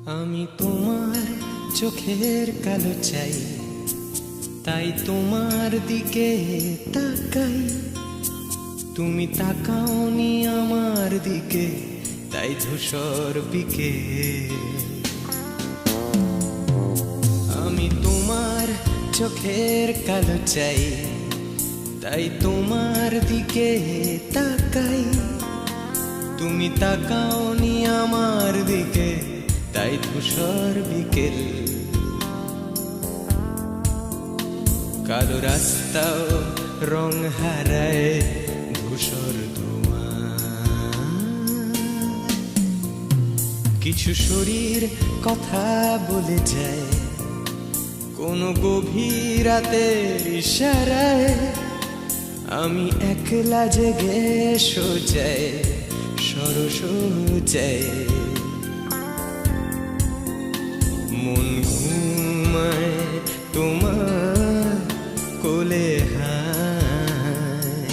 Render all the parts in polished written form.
আমি তোমার চোখের কালো চাই, তাই তোমার দিকে তাকাই। তুমি তাকাওনি আমার দিকে, তাই ধূসর বিকে। আমি তোমার চোখের কালো চাই, তাই তোমার দিকে তাকাই। তুমি তাকাওনি আমার দিকে, তাই ধূসর বিকেল। কালো রাস্তাও রং হারায় ধূসর ধোঁয়া। কিছু শরীর কথা বলে যায় কোনো গভীর রাতের ইশারায়। আমি একলা জেগে সোজায় সরসজায়। মন ঘুমায় তোমার কোলে হায়।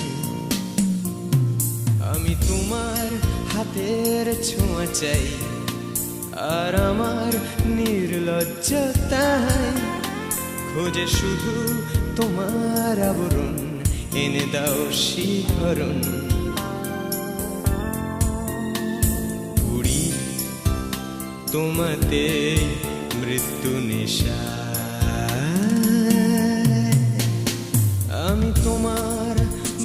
আমি তোমার হাতের ছোঁয়া চাই, আর আমার নির্লজ্জতায় খোঁজে শুধু তোমার আবরণ। এনে দাও শিহরণ। উড়ি তোমাতে মৃত্যু নেশা। আমি তোমার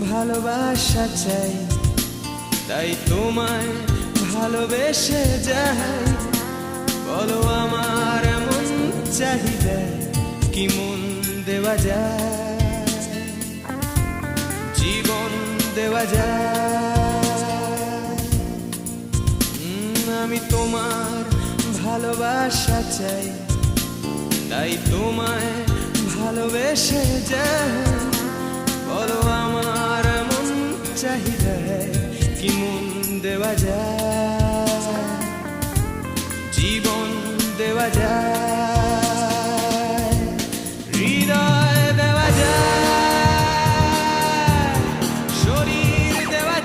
ভালোবাসা চাই, তাই তোমায় ভালোবেসে যাই। বলো আমার মন চাহিদা কি মন দেওয়া যায়, জীবন দেওয়া যায়। আমি তোমার ভালোবাসা চাই, তাই তোমায় ভালোবেসে যাই। বলো আমার মন চাহিদা কি মন দেওয়া যায়, জীবন দেওয়া যায়, হৃদয় দেওয়া যায়, শরীর দেওয়া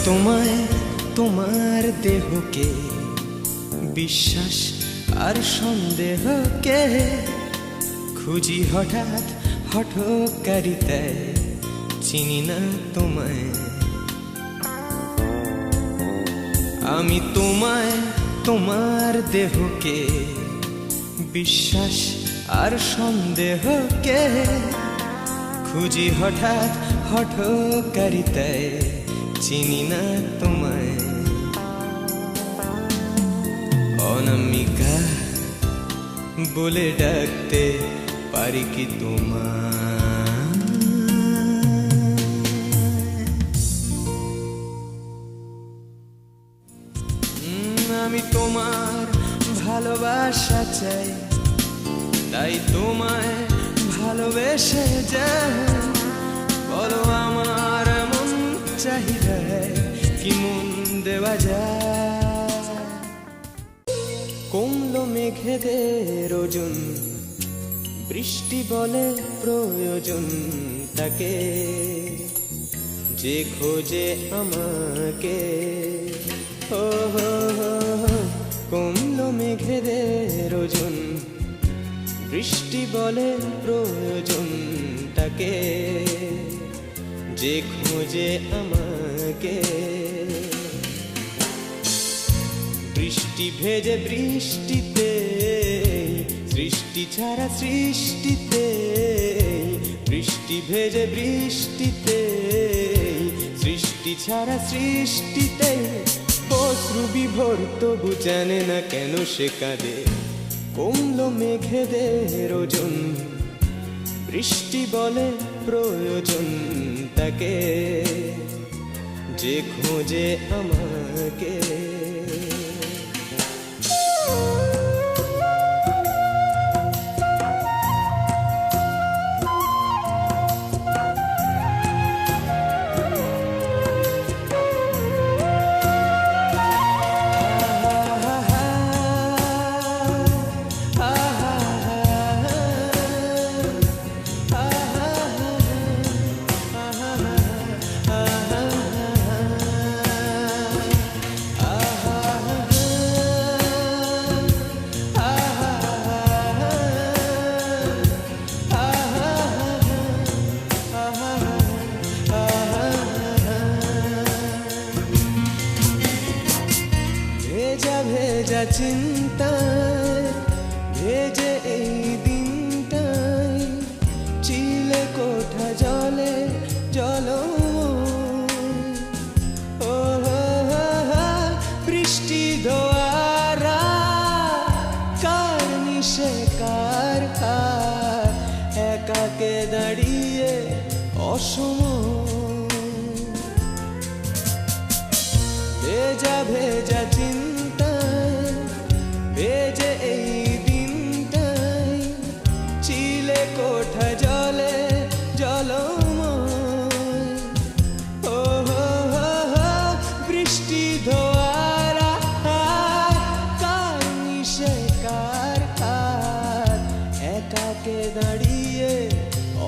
তোমায় তোমার দেহকে বিশ্বাস আর সন্দেহকে খুঁজি হঠাৎ হঠকারিতায়। চিনি না তোমায় আমি, তোমায় তোমার দেহকে বিশ্বাস আর সন্দেহকে খুঁজি হঠাৎ হঠকারিতায়। চিনি না তোমায় অনামিকা বলে ডাকতে পারি কি তোমায়? আমি তোমার ভালোবাসা চাই, তাই তোমায় ভালোবেসে যাই। বলো আমার মন চাহিদা কি মন দেওয়া যায়। কমলো মেঘেদের ওজন, বৃষ্টি বলে প্রয়োজন তাকে, যে খোঁজে আমাকে। ও কমলো মেঘেদের ওজন, বৃষ্টি বলে প্রয়োজন তাকে, যে খোঁজে আমাকে। বৃষ্টি ভেজে বৃষ্টিতে, সৃষ্টি ছাড়া সৃষ্টিতে, বৃষ্টি ভেজে বৃষ্টিতে, সৃষ্টি ছাড়া সৃষ্টিতে। অশ্রু বিভোর তবু জানে না কেন সে কাঁদে, কমলো মেঘেদের ওজন। বৃষ্টি বলে প্রয়োজন তাকে, যে খোঁজে আমাকে। ভেজা ভেজা চিন্তায় ভেজে এই দিনটাই, চিলে কোঠা জলে জলো। ও বৃষ্টি ধোয়ারা কার নিশে কার হার, একাকে দাঁড়িয়ে অসময়। ভেজা ভেজা চিন্তায় ভেজে এই দিনটাই, চিলে কোঠা জলে জলময়। ও বৃষ্টি ধোয়ারা কার নিশে কার হার, একাকে দাঁড়িয়ে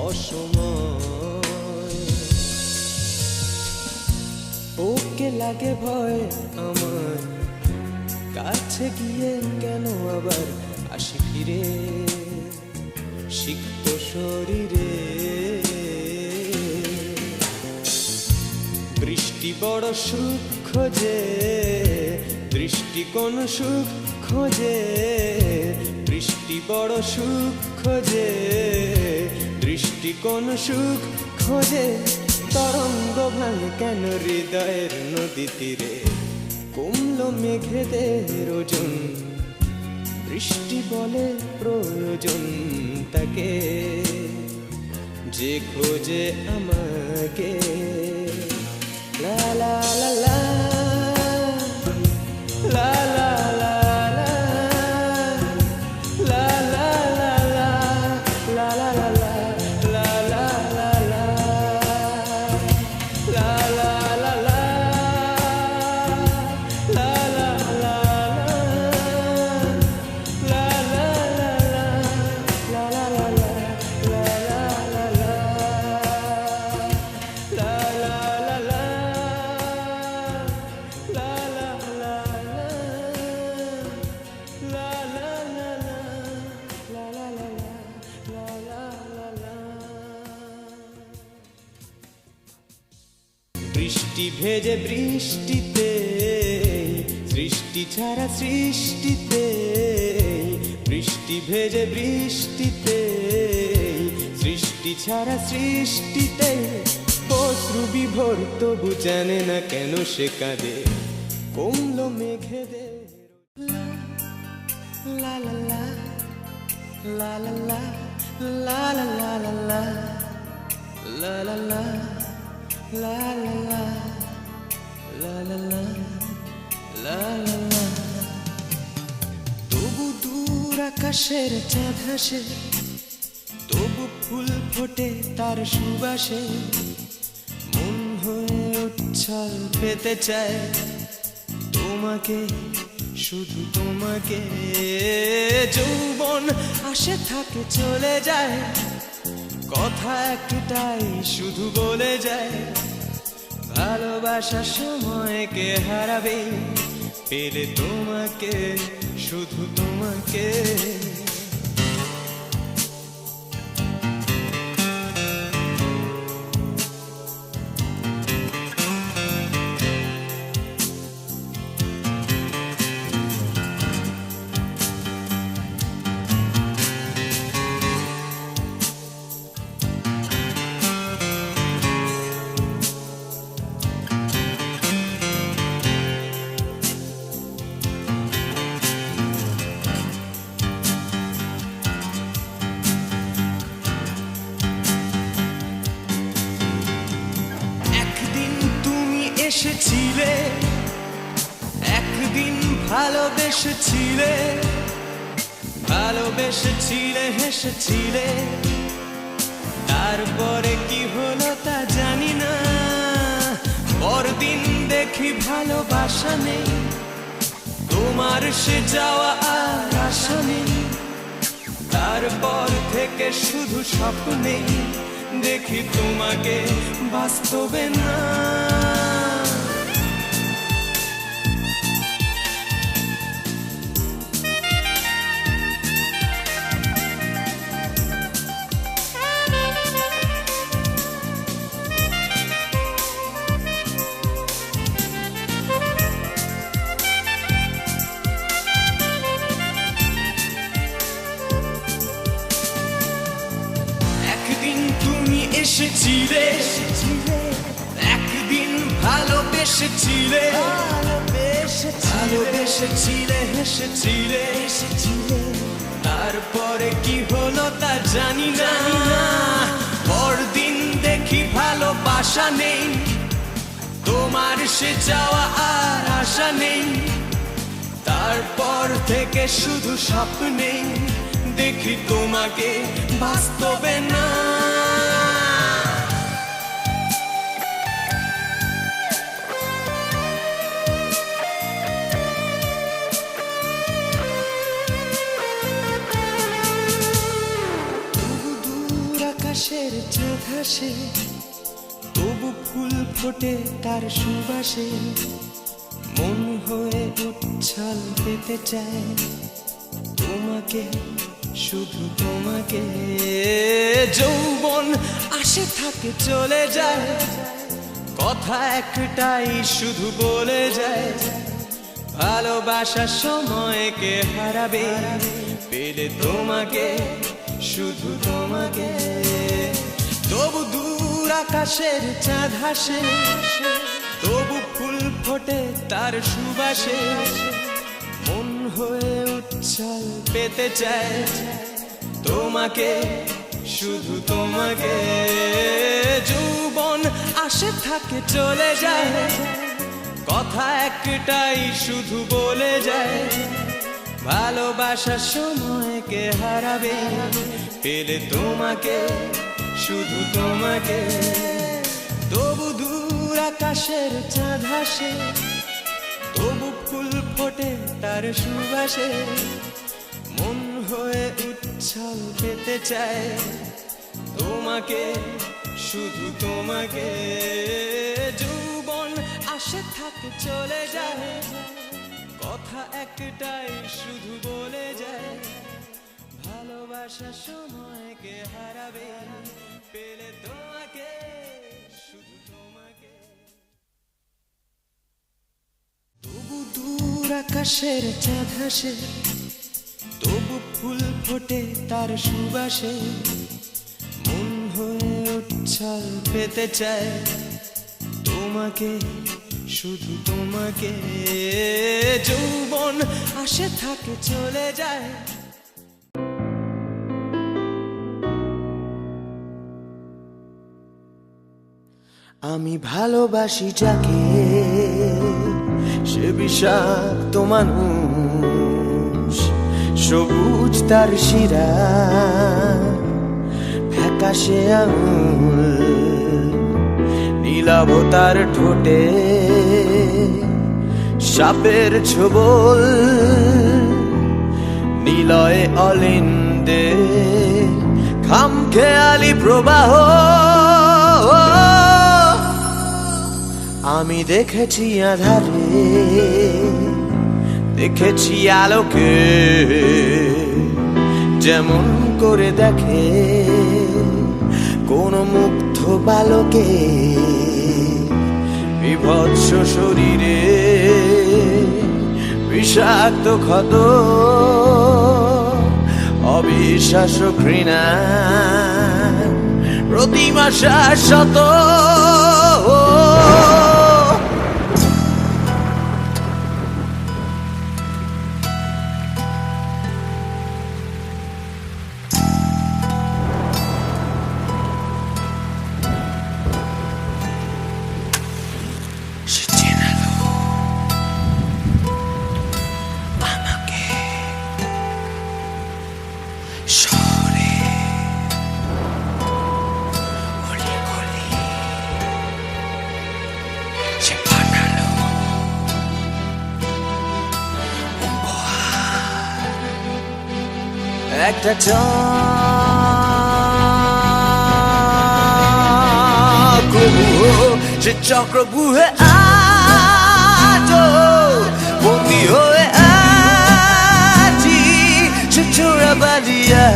অসময়। ওকে লাগে ভয় আমার, কাছে গিয়ে কেন আবার আসি ফিরে সিক্ত শরীরে। বৃষ্টি বড় সুখ খোঁজে, দৃষ্টি কোন সুখ খোঁজে। বৃষ্টি বড় সুখ খোঁজে, দৃষ্টি কোন সুখ খোঁজে। তরঙ্গ ভাঙে কেন হৃদয়ের নদী তীরে, কমলো মেঘেদের ওজন। বৃষ্টি বলে প্রয়োজন তাকে, যে খোঁজে আমাকে। লা লা লা লা লা লা লা লা লা লা লা লা লা লা। বৃষ্টি ভেজে বৃষ্টিতে, সৃষ্টি ছাড়া সৃষ্টিতে, বৃষ্টি ভেজে বৃষ্টিতে, সৃষ্টি ছাড়া সৃষ্টিতে। অশ্রু বিভোর তবু জানে না কেন সে কাঁদে, কমলো মেঘেদের। লা লা লা লা লা লা লা লা লা লা লা লা লা la la la la la la la la la। তবু দূর আকাশের চাঁদ হাসে, তবু ফুল ফোটে তার সুবাসে। মন হয়ে উচ্ছল পেতে চায় তোমাকে, শুধু তোমাকে। যৌবন আসে থাকে চলে যায়, কথা একটাই শুধু বলে যায়। ভালোবাসার সময়কে হারাবে, পেলে তোমাকে, শুধু তোমাকে। এসেছিলে, একদিন ভালোবেসেছিলে, ভালোবেসেছিলে, হেসেছিলে, তারপরে কি হলো তা জানি না। পরদিন দেখি ভালোবাসা নেই, তোমার সে যাওয়া আর আশা নেই। তারপর থেকে শুধু স্বপ্নে দেখি তোমাকে, বাস্তবে না। এসেছিলে, একদিন ভালোবেসেছিলে, ভালোবেসেছিলে, হেসেছিলে, তারপরে কি হলো তা জানি না। পরদিন দেখি ভালোবাসা নেই, তোমার সে যাওয়া আর আশা নেই। তারপর থেকে শুধু স্বপ্নে দেখি তোমাকে, বাস্তবে না। আকাশের চাঁদ হাসে, তবু ফুল ফোটে তার সুবাসে, মন হয়ে উচ্ছল পেতে চায় তোমাকে, শুধু তোমাকে। যৌবন আসে থাকে চলে যায়, কথা একটাই শুধু বলে যায়, ভালোবাসার সময়কে হারাবে পেলে তোমাকে, শুধু তোমাকে। তবু দূর আকাশের চাঁদ হাসে, তবু ফুল ফোটে তার সুবাসে, মন হয়ে উচ্ছল পেতে চায় তোমাকে, শুধু তোমাকে। যৌবন আসে থাকে চলে যায়, কথা একটাই শুধু বলে যায়, ভালোবাসার সময়কে হারাবে পেলে তোমাকে, শুধু তোমাকে। তবু দূর আকাশের চাঁদ হাসে, তবু ফুল ফোটে তার সুবাসে, মন হয়ে উচ্ছল পেতে চায় তোমাকে, শুধু তোমাকে। যৌবন আসে থাকে চলে যায়, কথা একটাই শুধু বলে যায়, ভালোবাসার সময়কে হারাবে পেলে তোমাকে, শুধু তোমাকে। তবু দূর আকাশের চাঁদ হাসে, তবু ফুল ফোটে তার সুবাসে, মন হয়ে উচ্ছল পেতে চায় তোমাকে, শুধু তোমাকে। যৌবন আসে থাকে চলে যায়। আমি ভালোবাসি যাকে, সে বিষাক্ত মানুষ, সবুজ তার শিরা, ফ্যাকাশে আঙুল, নীলাভ তার ঠোঁটে, সাপের ছোবল, নিলয়ে অলিন্দে খামখেয়ালি প্রবাহ। আমি দেখেছি আধারে, দেখেছি আলোকে, যেমন করে দেখে কোন মুগ্ধ বালকে, বিভৎস শরীরে বিষাক্ত ক্ষত, অবিশ্বাস ঘৃণা, প্রতিমা শাশ্বত। She শহরে অলিগলি সে পাঠালো উপহার একটা সে চক্রবুহে আজো বন্দি হয়ে আছি সে চোরাবালিয়া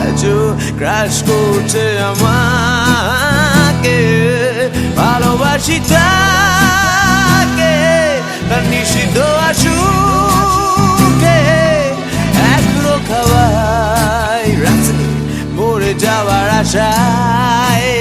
আজো ক্রাশ করছে আমাকে ভালোবাসি তাকে তার নিষিদ্ধ আসুকে একলো খাওয়াই রাস্তায় মরে যাওয়ার আশায়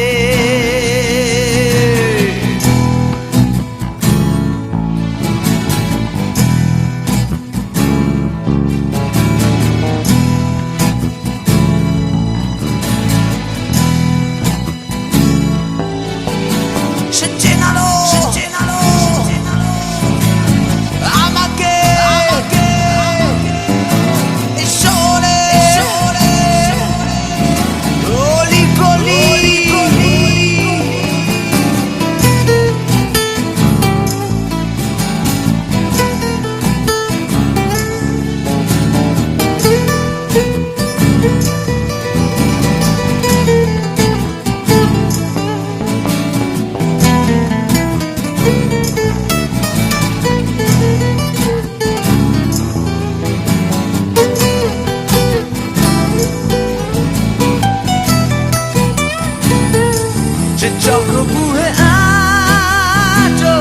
চক্রবুহে আজো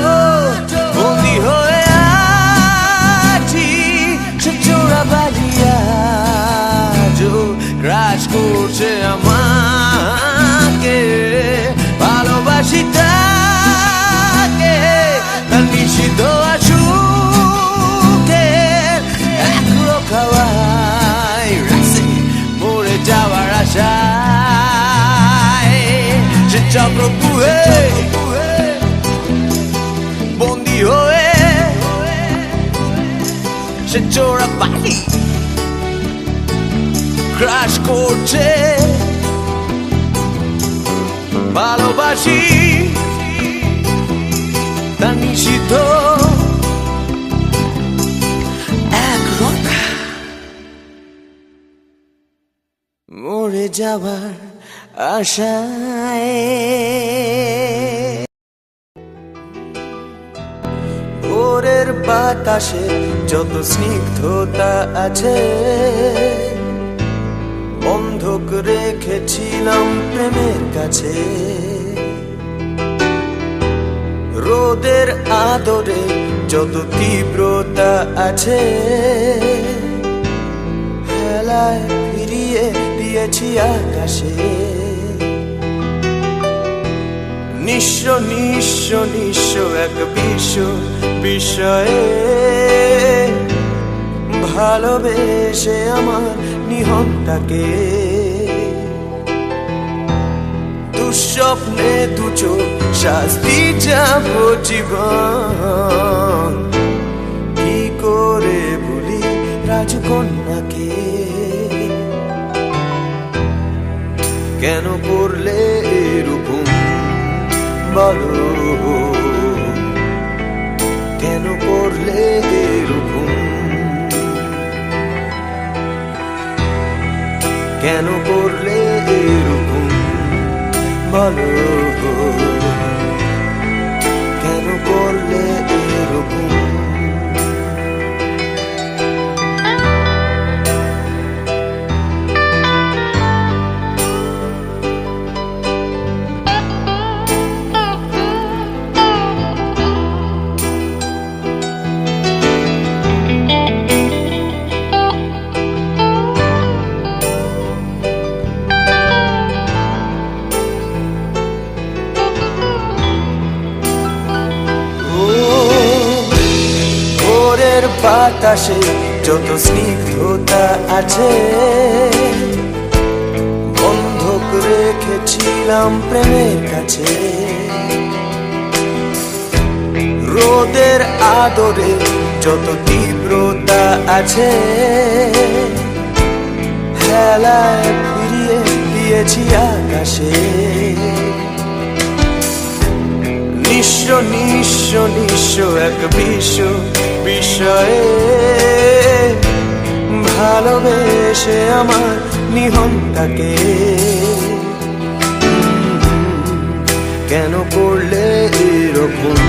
বন্দি হয়ে আছি সে চোরাবালিয়া আজো গ্রাস করছে আমাকে ভালোবাসি তাকে তার নিষিদ্ধ আসুকে একলো খাওয়াই রাস্তায় মরে যাওয়ার আশায় সে চক্রবুহে বন্দি হয়ে সে চোরাবালি ক্রাশ করছে ভালোবাসি তার নিষিদ্ধ একরক্ষা মরে যাবার আশায় ভোরের বাতাসে যত স্নিগ্ধতা আছে বন্ধক রেখেছিলাম প্রেমের কাছে রোদের আদরে যত তীব্রতা আছে হেলায় ফিরিয়ে দিয়েছি আকাশে নিঃস্ব নিঃস্ব নিঃস্ব এক বিশ্ব বিষয়ে ভালোবেসে আমার নিহনটাকে দুঃস্বপ্নে দুচো শাস্তি যাব জীবন কি করে ভুলি রাজকন্যাকে কেন করলে এরকম বলো কেন করলে এরকম কেন করলে এরকম বলো কেন করলে এরকম বাতাসে যত স্নিগ্ধতা আছে বন্ধক রেখেছিলাম প্রেমের কাছে রোদের আদরে যত তীব্রতা আছে উড়েছি আকাশে, নিঃস্ব নিঃস্ব নিঃস্ব এক বিশ্ব বিষয়ে ভালোবেসে আমার নিহনটাকে কেন করলে এরকম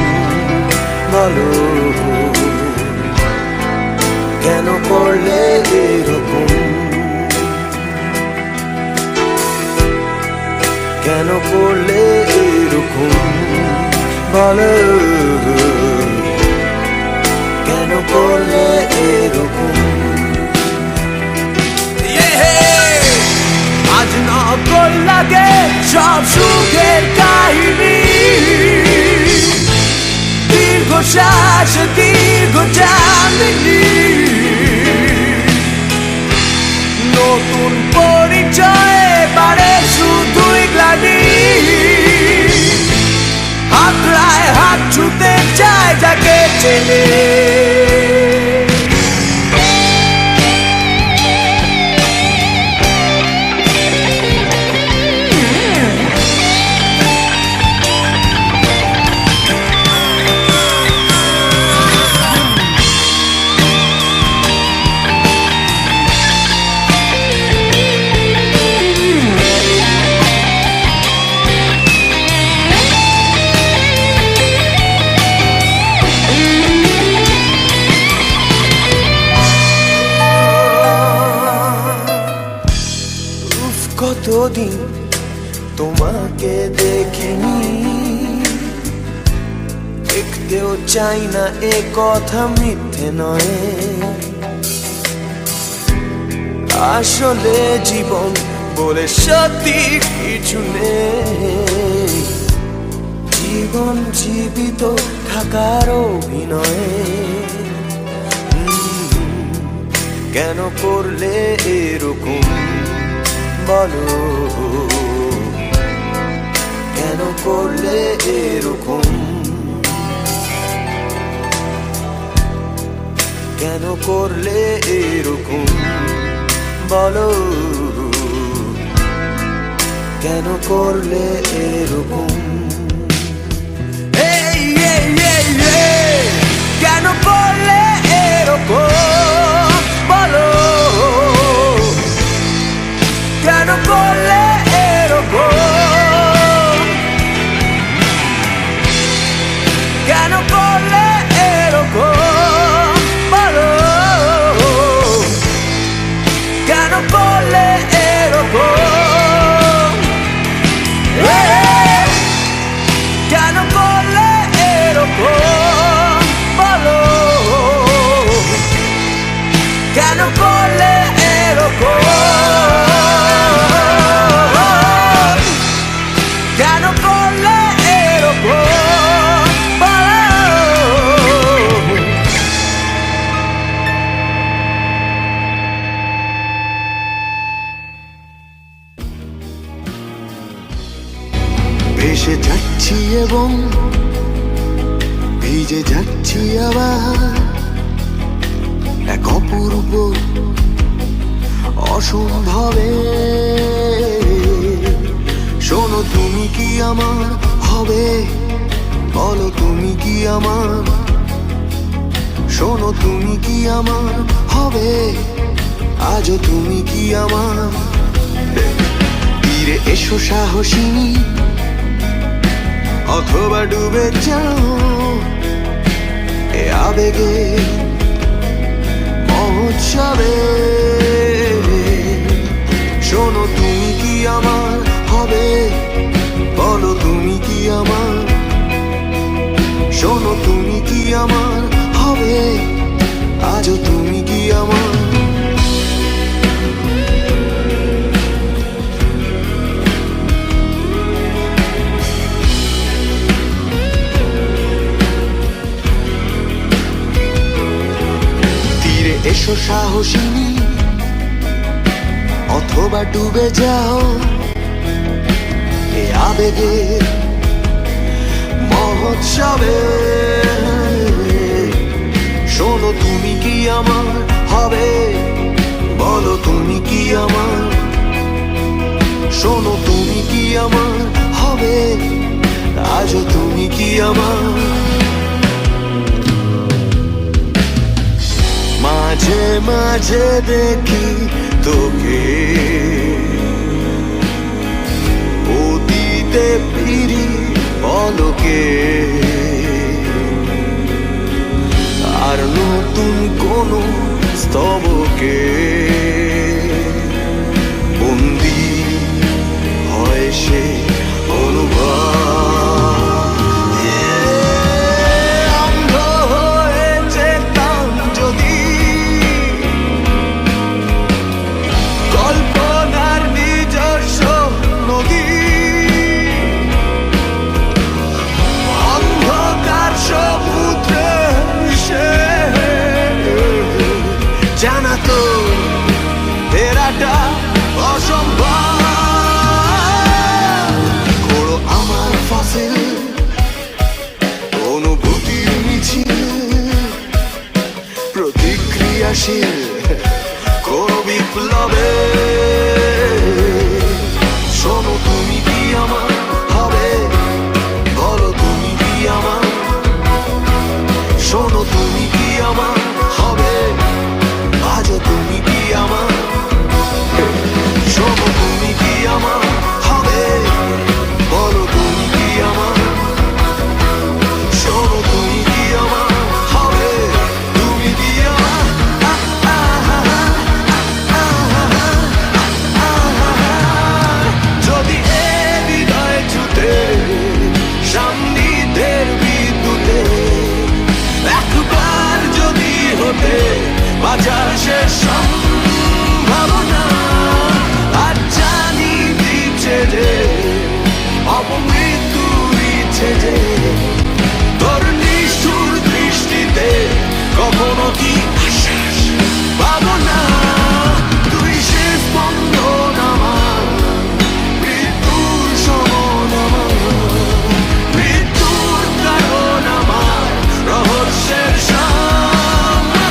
বলো, কেন করলে এরকম, কেন করলে এরকম বলো, কেন করলে এরকম। আজ নকল লাগে সব সুখের কাহিনী, দীর্ঘ শ্বাস দীর্ঘ জামিনী, নতুন পরিচয়ে বাড়ে শুধুই গ্লানি, হাতড়ায় হাত ছুতে চায় যাকে চেনে। কতদিন তোমাকে দেখিনি, দেখতেও চাই না এ কথা মিথ্যে নয়, আসলে জীবন বলে সত্যি কিছু নেই, জীবন জীবিত থাকার অভিনয়। কেন করলে এরকম বলো, কেন করলে এরকম, কেন করলে এরকম বলো, কেন করলে এরকম। কেন করলে এরকম বলো, কেন করলে এরকম, কেন করলে এরকম বলো, কেন করলে এরকম, কেন করলে এরকম বলো, কেন করলে এরকম, কেন করলে এরকম বলো। ভেসে যাচ্ছি এবং ভিজে যাচ্ছি আবার, এক অপূর্ব অসম্ভবে। শোনো তুমি কি আমার হবে, বলো তুমি কি আমার, শোনো তুমি কি আমার হবে, আজও তুমি কি আমার। তীরে এসো সাহসিনী, অথবা ডুবে যাও এ আবেগে মহোৎসবে। শোনো তুমি কি আমার হবে, বলো তুমি কি আমার, শোনো তুমি কি আমার হবে, আজও তুমি কি আমার। তীরে এসো সাহসিনী, অথবা ডুবে যাও এ আবেগের মহোৎসবে। শোনো তুমি কি আমার হবে, বলো তুমি কি আমার, শোনো আজও তুমি কি আমার? মাঝে মাঝে দেখি তোকে অতীতে ফিরি পলকে, আর নতুন কোনো স্তবকে বন্দি হয় সে অনুভব। অন্ধ হয়ে যেতাম যদি কল্পনার নিজস্ব নদী, অন্ধকার সমুদ্রে মিশে জানা তো ফেরাটা অসম্ভব। করো আমার ফাসিল অনুভূতির মিছিল, প্রতিক্রিয়াশীল করো বিপ্লবে। শোনো তুমি কি আমার হবে, বলো তুমি কি আমার? শোনো তুমি কি আমার হবে, আজও তুমি কি আমার? শোনো তুমি কি আমার হবে, বলো তুমি কি আমার? শোনো তুমি কি আমার হবে, তুমি কি আমার? যদি এ হৃদয় ছুটে সান্নিধ্যের বিদ্যুতে একবার যদি হতে বাজার শেষ সম্ভাবনা, আর জানি দিচ্ছে যে অপমৃত্যু ইচ্ছে যে তোর নিষ্ঠুর দৃষ্টিতে কখনো কি আশ্বাস পাবো না। তুই সে স্পন্দন আমার, মৃত্যুর সমান আমার, মৃত্যুর কারণ আমার, রহস্যের সমাধান।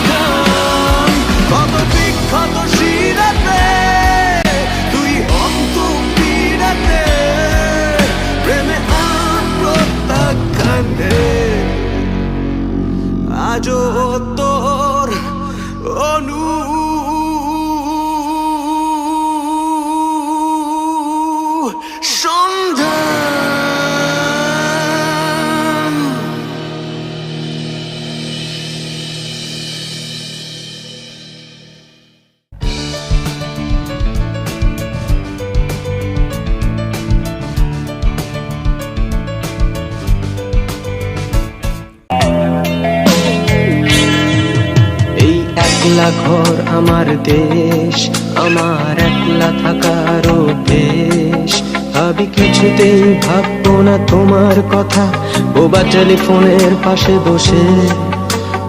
কত বিখ্যাত শিরাতে তুই অন্তম পীড়াতে, প্রেমে আত্মত্যাখ্যানে আজও তোর অনুসন্ধান। এই একলা ঘর আমার দেশ, আমার একলা থাকার অভ্যেস। ভাবি কিছুতেই ভাববো না তোমার কথা, বোবা টেলিফোনের পাশে বসে।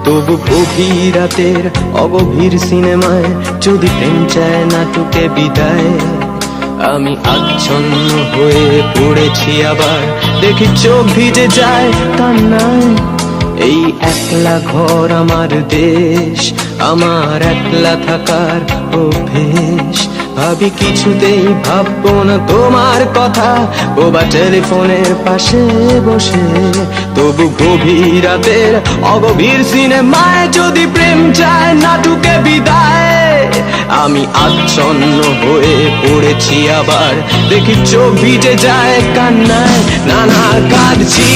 তবু গভীর রাতের অগভীর সিনেমায় যদি প্রেম চায় নাটকে বিদায়, আমি আচ্ছন্ন হয়ে পড়েছি আবার, দেখি চোখ ভিজে যায় কান্নায়। এই একলা ঘর আমার দেশ, আমার একলা থাকার অভ্যেস। ভাবি কিছুতেই ভাববো না তোমার কথা, বোবা টেলিফোনের পাশে বসে। তবু গভীর রাতের অগভীর সিনেমায় যদি প্রেম চায় নাটকে বিদায়, আমি আচ্ছন্ন হয়ে পড়েছি আবার, দেখি চোখ ভিজে যায় কান্নায়। না না কাঁদছি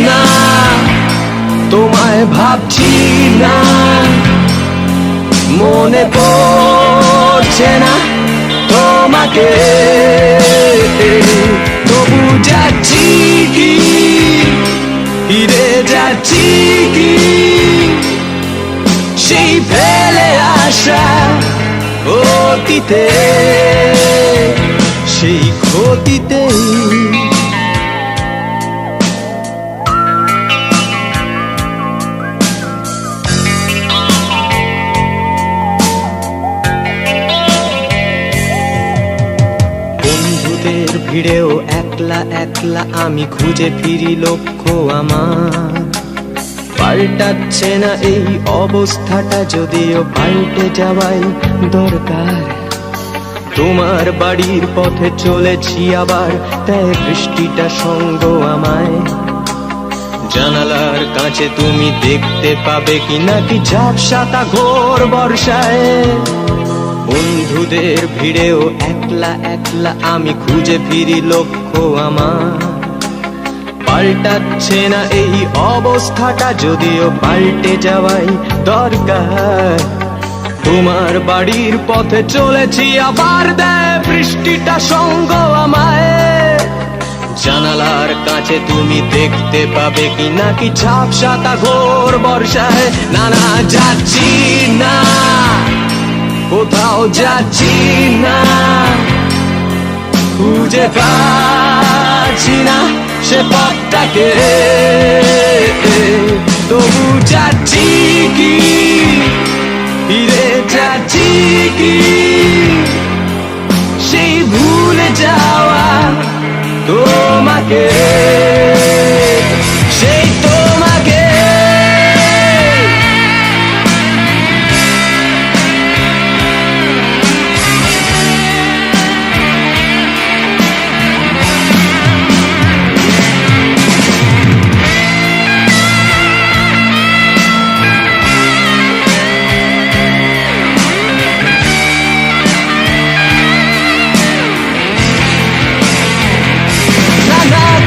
না, তোমায় ভাবছি না, মনে পড়ছে না তোমাকে। তবু যাচ্ছি কি, ফিরে যাচ্ছি কি সেই ফেলে আসা অতীতে, সেই ক্ষতিতেই। ভিড়েও একলা একলা আমি খুঁজে ফিরি লক্ষ্য আমার। পাল্টাচ্ছে না এই অবস্থাটা, যদিও পাল্টে যাওয়াই দরকার। তোমার বাড়ির পথে চলেছি আবার, তাই বৃষ্টিটা সঙ্গ আমায়। জানালার কাছে তুমি দেখতে পাবে কি নাকি ঝাপসাতা ঘোর বর্ষায়। বন্ধুদের ভিড়েও একলা একলা আমি খুঁজে ফিরি লক্ষ্য আমার। পাল্টাচ্ছে না এই অবস্থাটা, যদিও পাল্টে যাওয়াই দরকার। তোমার বাড়ির পথে চলেছি আবার, দেয় বৃষ্টিটা সঙ্গ আমায়। জানালার কাছে তুমি দেখতে পাবে কি নাকি ঝাপসাতা ঘোর বর্ষায়। না না, যাচ্ছি না, কোথাও যাচ্ছি না, খুঁজে পাচ্ছি না সে পথটাকে। তবু যাচ্ছি কি, ফিরে যাচ্ছি কি সেই ভুলে যাওয়া তোমাকে, সেই তোমাকে।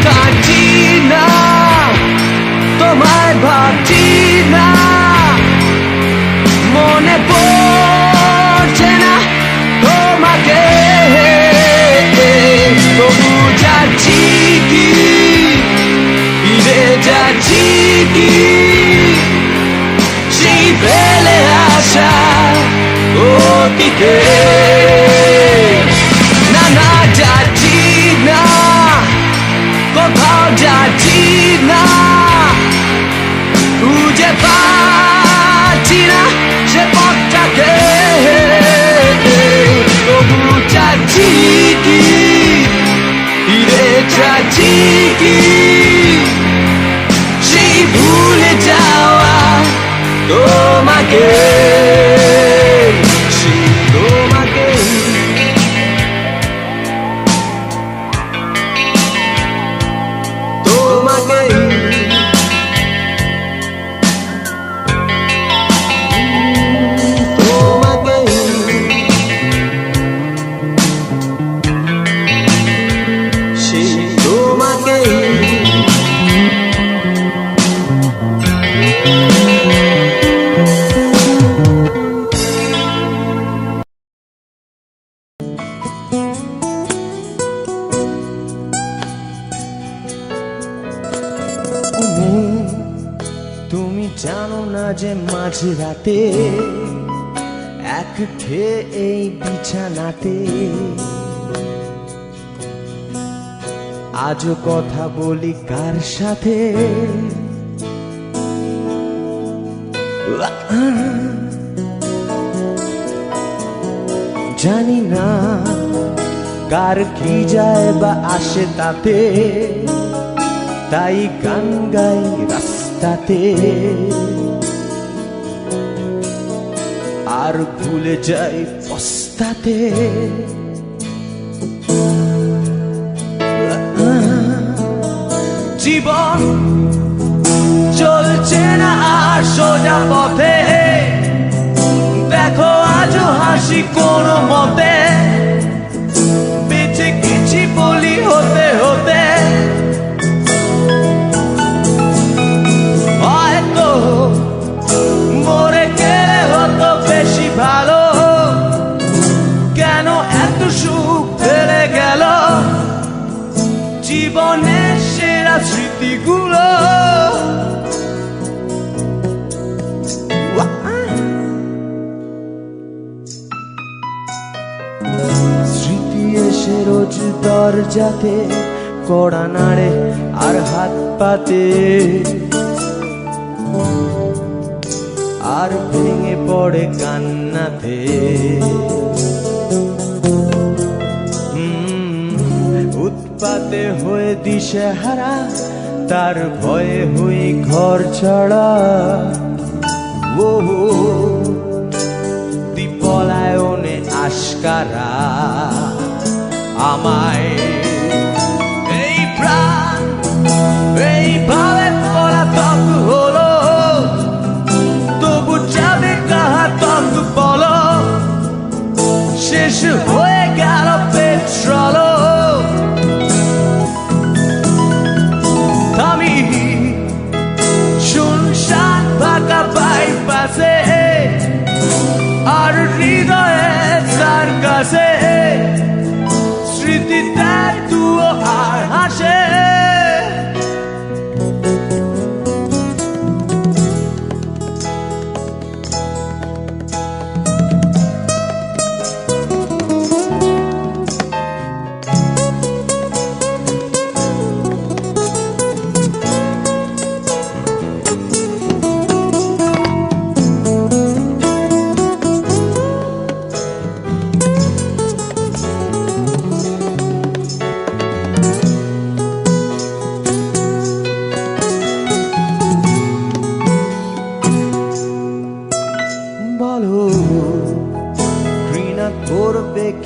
কাঁদছি না, তোমায় ভাবছি না, মনে পড়ছে না তোমাকে। তবু যাচ্ছি কি, ফিরে যাচ্ছি কি সেই ফেলে আসা অতীতে। না না, যাচ্ছি না, কোথাও যাচ্ছি না, খুঁজে পাচ্ছি না সে পথটাকে। তবু যাচ্ছি কি, ফিরে যাচ্ছি কি সেই ভুলে যাওয়া তোমাকে, সেই তোমাকে। তুমি জানো না যে মাঝরাতে এক খেয়ে এই বিছানাতে আজও কথা বলি কার সাথে। জানি না কার কি যায় বা আসে তাতে, তাই গান গাই রাস্তাতে আর ভুলে যাই পস্তাতে। জীবন চলছে না আর সোজা পথে, দেখো আজও হাসি কোনো মতে। বেঁচে গেছি বলি হতে হতে, হয়তো মরে গেলে হতো বেশি ভালো। কেন এত সুখ ফেলে গেল জীবনের সেরা স্মৃতিগুলো? স্মৃতি এসে রোজ দরজাতে কড়া নাড়ে আর হাত পাতে, আর ভেঙে পড়ে কান্নাতে। উৎপাতে হয়ে দিশেহারা, তার ভয়ে হই ঘর ছাড়া। ও পলায়নে আশকারা আমায় এই প্রাণ এইভাবে পলা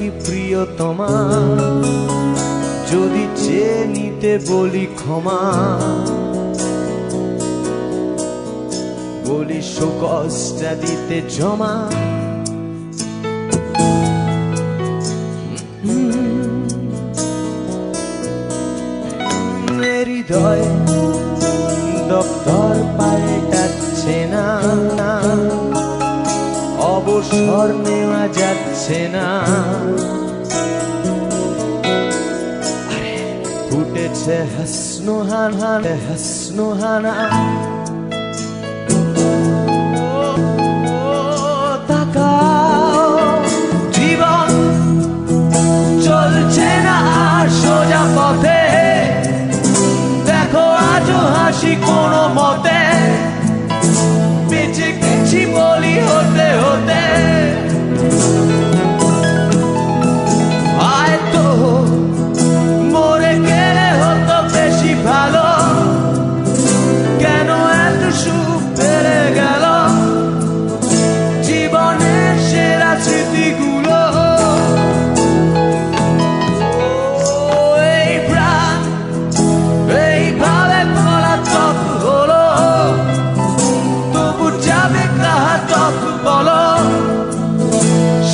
কি প্রিয়তমা, যদি চেয়ে নিতে বলি ক্ষমা, বলি শোকজটা দিতে জমা। হৃদয় দপ্তর পাল্টাচ্ছে না, অবসর নেওয়া যাচ্ছে না। ফুটেছে হাসনুহানা, তাকাও জীবন চলছে না সোজা পথে, দেখো আজও হাসি কোনো মতে, বেঁচে গেছি বলি হতে হতে। হয়তো মরে গেলে হতো বেশি ভালো, কেন এত সুখ বেড়ে গেল জীবনের সেরা স্মৃতিগুলো। এই প্রাণ এইভাবে পলাতক হলো, তবু যাবে কাহাতক বলো,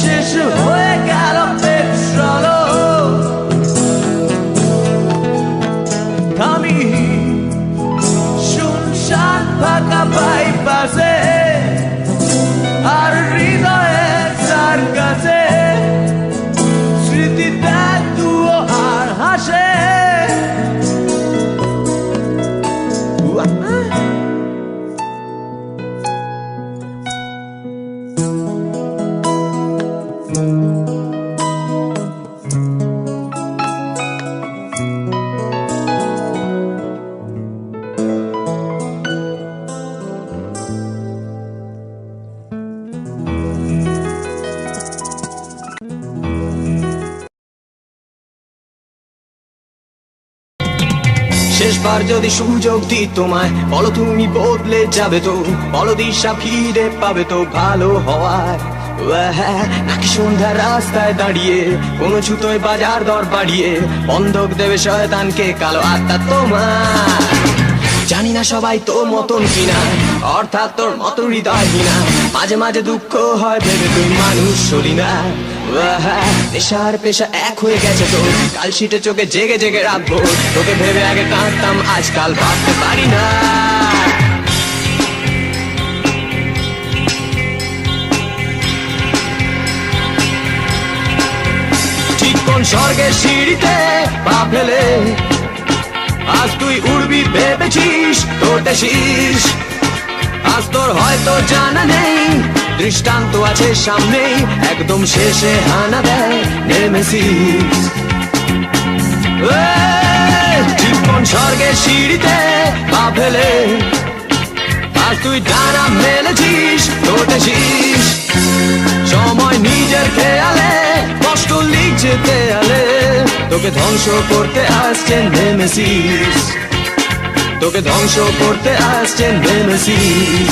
শেষ হয়ে গেল পেট্রোল। আমি শুনশান ফাঁকা বাইপাসে, আর হৃদয়ের তার কাছে স্মৃতি দেখ তুও আর হাসে। শেষবার যদি সুযোগ দিই তোমায়, বলো তুমি বদলে যাবে তো, বলো দিশা ফিরে পাবে তো ভালো হওয়ার। নাকি সন্ধ্যার রাস্তায় দাঁড়িয়ে কোনো ছুতোয় বাজার দর বাড়িয়ে বন্ধক দেবে শয়তানকে কালো আত্মা তোমার। জানি না সবাই তোর মতন কিনা, অর্থাৎ তোর মতো হৃদয় কিনা, মাঝে মাঝে দুঃখ হয় ভেবে তুই মানুষ হলি না। নেশার পেশা এক হয়ে গেছে তো, কাল শীতে চোখে জেগে জেগে রাখবো, তোকে ভেবে আগে কাঁদতাম আজকাল ভাবতে পারি না। ঠিক কোন স্বর্গের সিঁড়িতে পা ফেলে আজ তুই উড়বি ভেবেছিস তোর দেশিস, আজ তোর হয়তো জানা নেই দৃষ্টান্ত আছে সামনেই, একদম শেষে হানা দেয় নেমেসিস। ঠিক কোন স্বর্গের সিঁড়িতে পা ফেলে আজ তুই ডানা মেলেছিস তোর দেশিস, সময় নিজের খেয়ালে কষ্ট লিখছে দেয়ালে, তোকে ধ্বংস করতে আসছে নেমেসিস, তোকে ধ্বংস করতে আসছে নেমেসিস,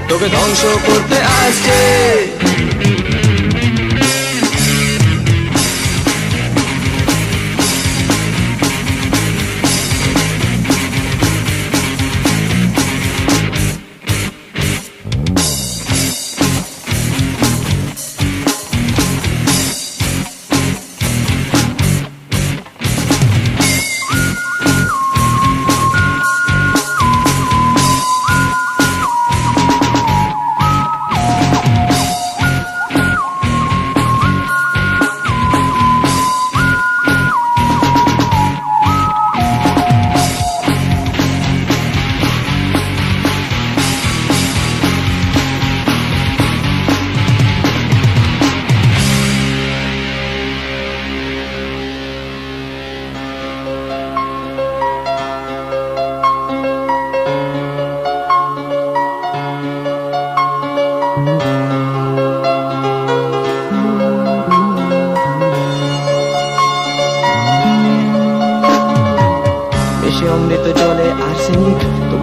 তোকে ধ্বংস করতে আসছে।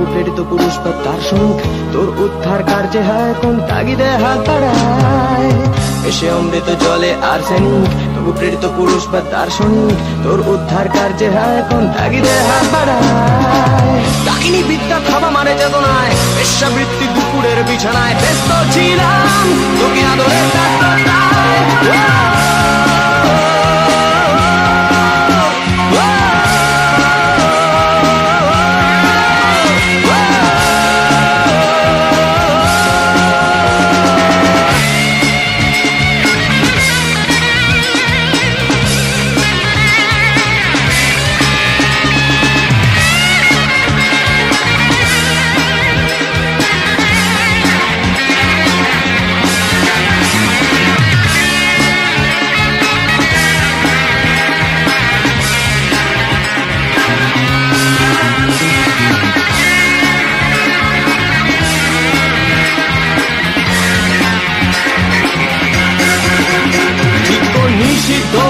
তবু প্রেরিত পুরুষ বা দার্শনিক তোর উদ্ধার কার্যে হয় কোন তাগিদে হাত বাড়ায়। এসে অমৃত জলে আর্সেনিক তবু প্রেরিত পুরুষ বা দার্শনিক তোর উদ্ধার কার্যে হয় কোন তাগিদে হাত বাড়ায়। ডাকিনি বিদ্যা খাওয়া মানে চেতনায় বেশ্যাবৃত্তি দুপুরের বিছানায় ব্যস্ত ছিলাম তোকে আদরের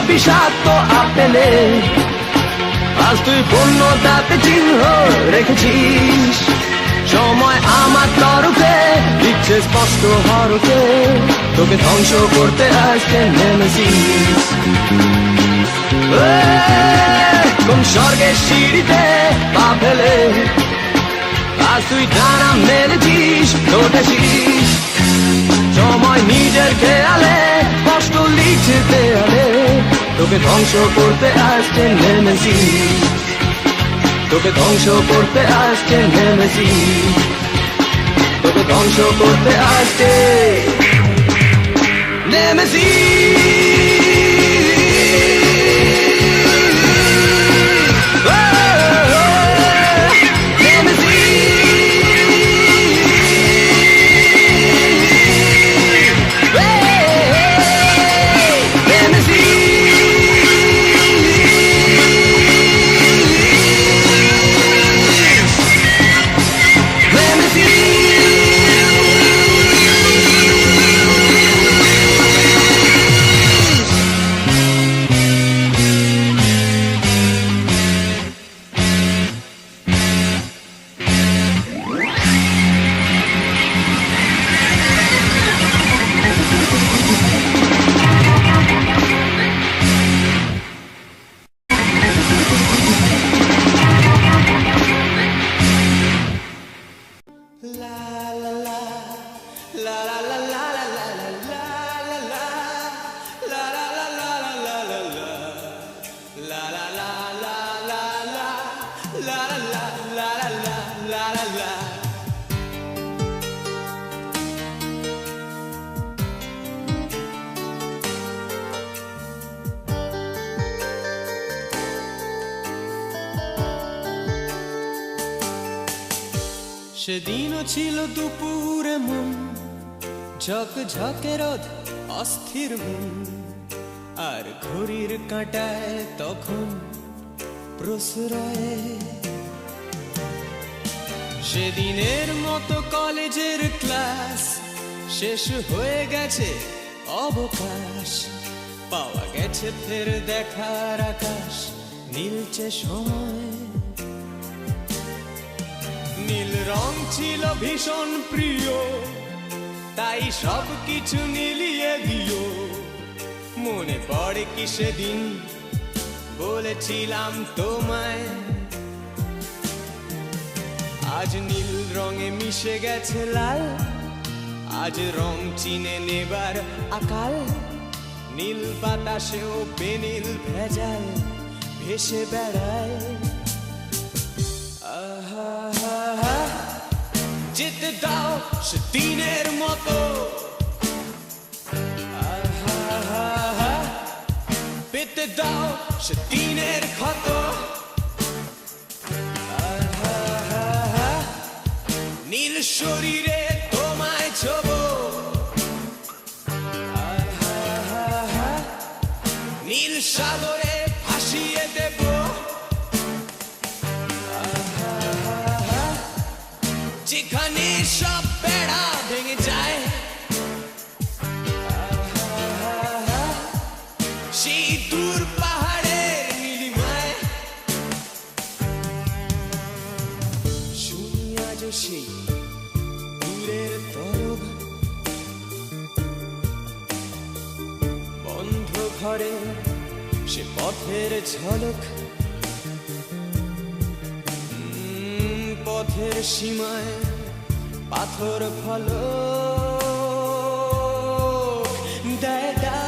বিষাক্ত আপেলে আজ তুই পূর্ণতাতে চিহ্ন রেখেছিস। সময় আমার তরফে দিচ্ছে স্পষ্ট হরকে তোকে ধ্বংস করতে আসছে নেমেসিস। কোন স্বর্গের সিঁড়িতে পা ফেলে আজ তুই ডানা মেলেছিস লুটেছিস। সময় নিজের খেয়ালে কষ্ট লিখছে দেয়ালে তোকে ধ্বংস করতে আসছে নেমেসিস। তোকে ধ্বংস করতে আসছে নেমেসিস। তোকে ধ্বংস করতে আসছে নেমেসিস। সেদিনও ছিল দুপুরে মন ঝকঝকে রোদ অস্থির মন আর ঘড়ির কাঁটায় তখন প্রশ্রয়। সেদিনের মতো কলেজের ক্লাস শেষ হয়ে গেছে অবকাশ পাওয়া গেছে ফের দেখার আকাশ নীলচে সময়। নীল রং ছিল ভীষণ প্রিয় তাই সব কিছু নীলিয়ে দিও। মনে পড়ে কি সেদিন বলেছিলাম তোমায় আজ নীল রঙে মিশে গেছে লাল। আজ রং চিনে নেবার আকাল নীল বাতাসেও বেনীল ভেজাল ভেসে বেড়ায়। যেতে দাও সেদিনের মতো পেতে দাও সেদিনের ক্ষত। নীল শরীরে তোমায় ছোব নীল সাগরে ভাসিয়ে দেব। যেখানে সব বেড়া ভেঙে যায় সেই দূর পাহাড়ের নীলিমায় শুনিয়া সে পথের ঝলক, পথের সীমায় পাথর ফলক দেয় ডাক।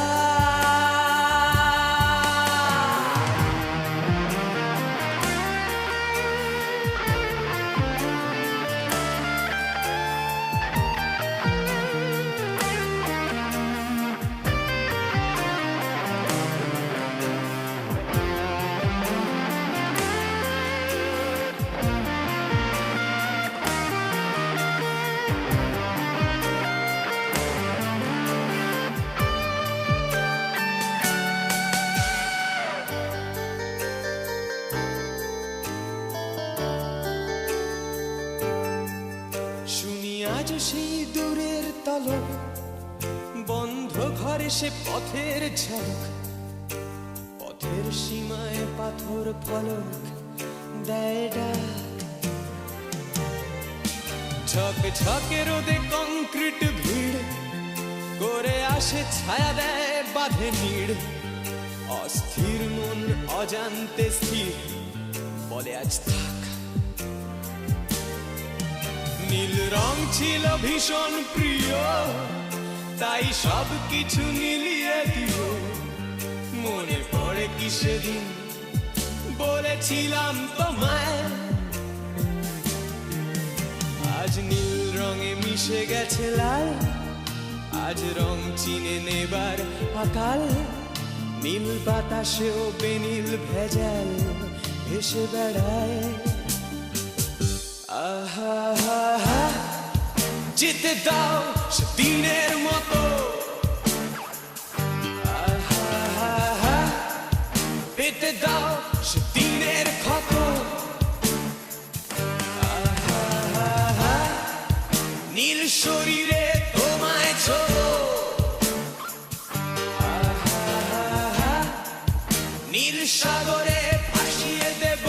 শুনি আজ সেই দূরের তলক, বন্ধ ঘরে সে পথের ঝলক, পথের সীমায় পাথর ফলক দেয় ডাক। ঝকে ঝকে রোদে কংক্রিট ভিড় করে আসে, ছায়া দেয় বাঁধে নীড়। অস্থির মন অজান্তে স্থির বলে আজ থাক। নীল রং ছিল ভীষণ প্রিয়, তাই সব কিছু মিলিয়ে দিও। মনে পড়ে কি সেদিন বলেছিলাম তোমায়, আজ নীল রঙে মিশে গেছে লাল। আজ রং চিনে নেবার আকাল, নীল বাতাসেও বেনীল ভেজাল ভেসে বেড়ায়। আহা হা হা, যেতে দাও সে দিনের মতো। আহা হা হা, পেতে দাও সে দিনের ক্ষত। আহা হা হা, নীল শরীরে তোমায় ছোঁবো। আহা হা হা, নীল সাগরে ভাসিয়ে দেব।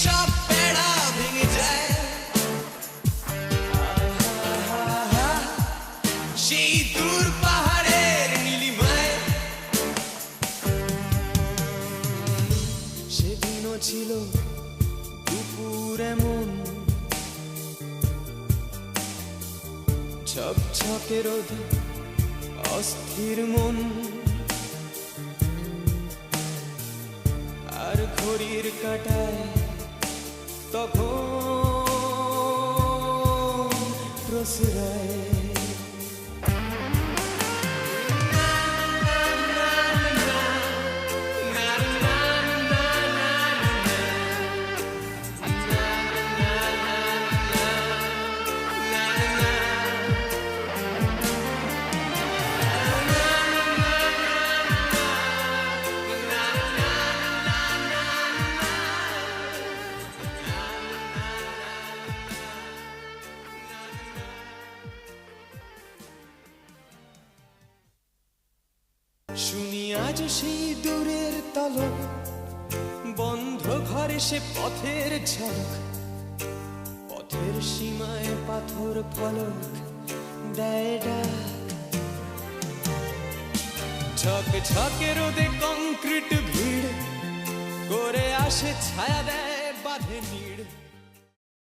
সব বেড়া ভেঙে যায়, সেই দূর পাহাড়ের নীলিমায়। সেদিনও ছিল দুপুর এমন, ঝকঝকে রোদে অস্থির মন। আর ঘড়ির কাঁটায় তখন প্রসরায়। শুনি আজ সেই দূরের তলক, বন্ধ ঘরে সে পথের ঝলক, পথের সীমায় পাথর ফলক দেয় ডাক। ঝকে ঝকে রোদে কংক্রিট ভিড় করে আসে, ছায়া দেয় বাঁধে নীড়।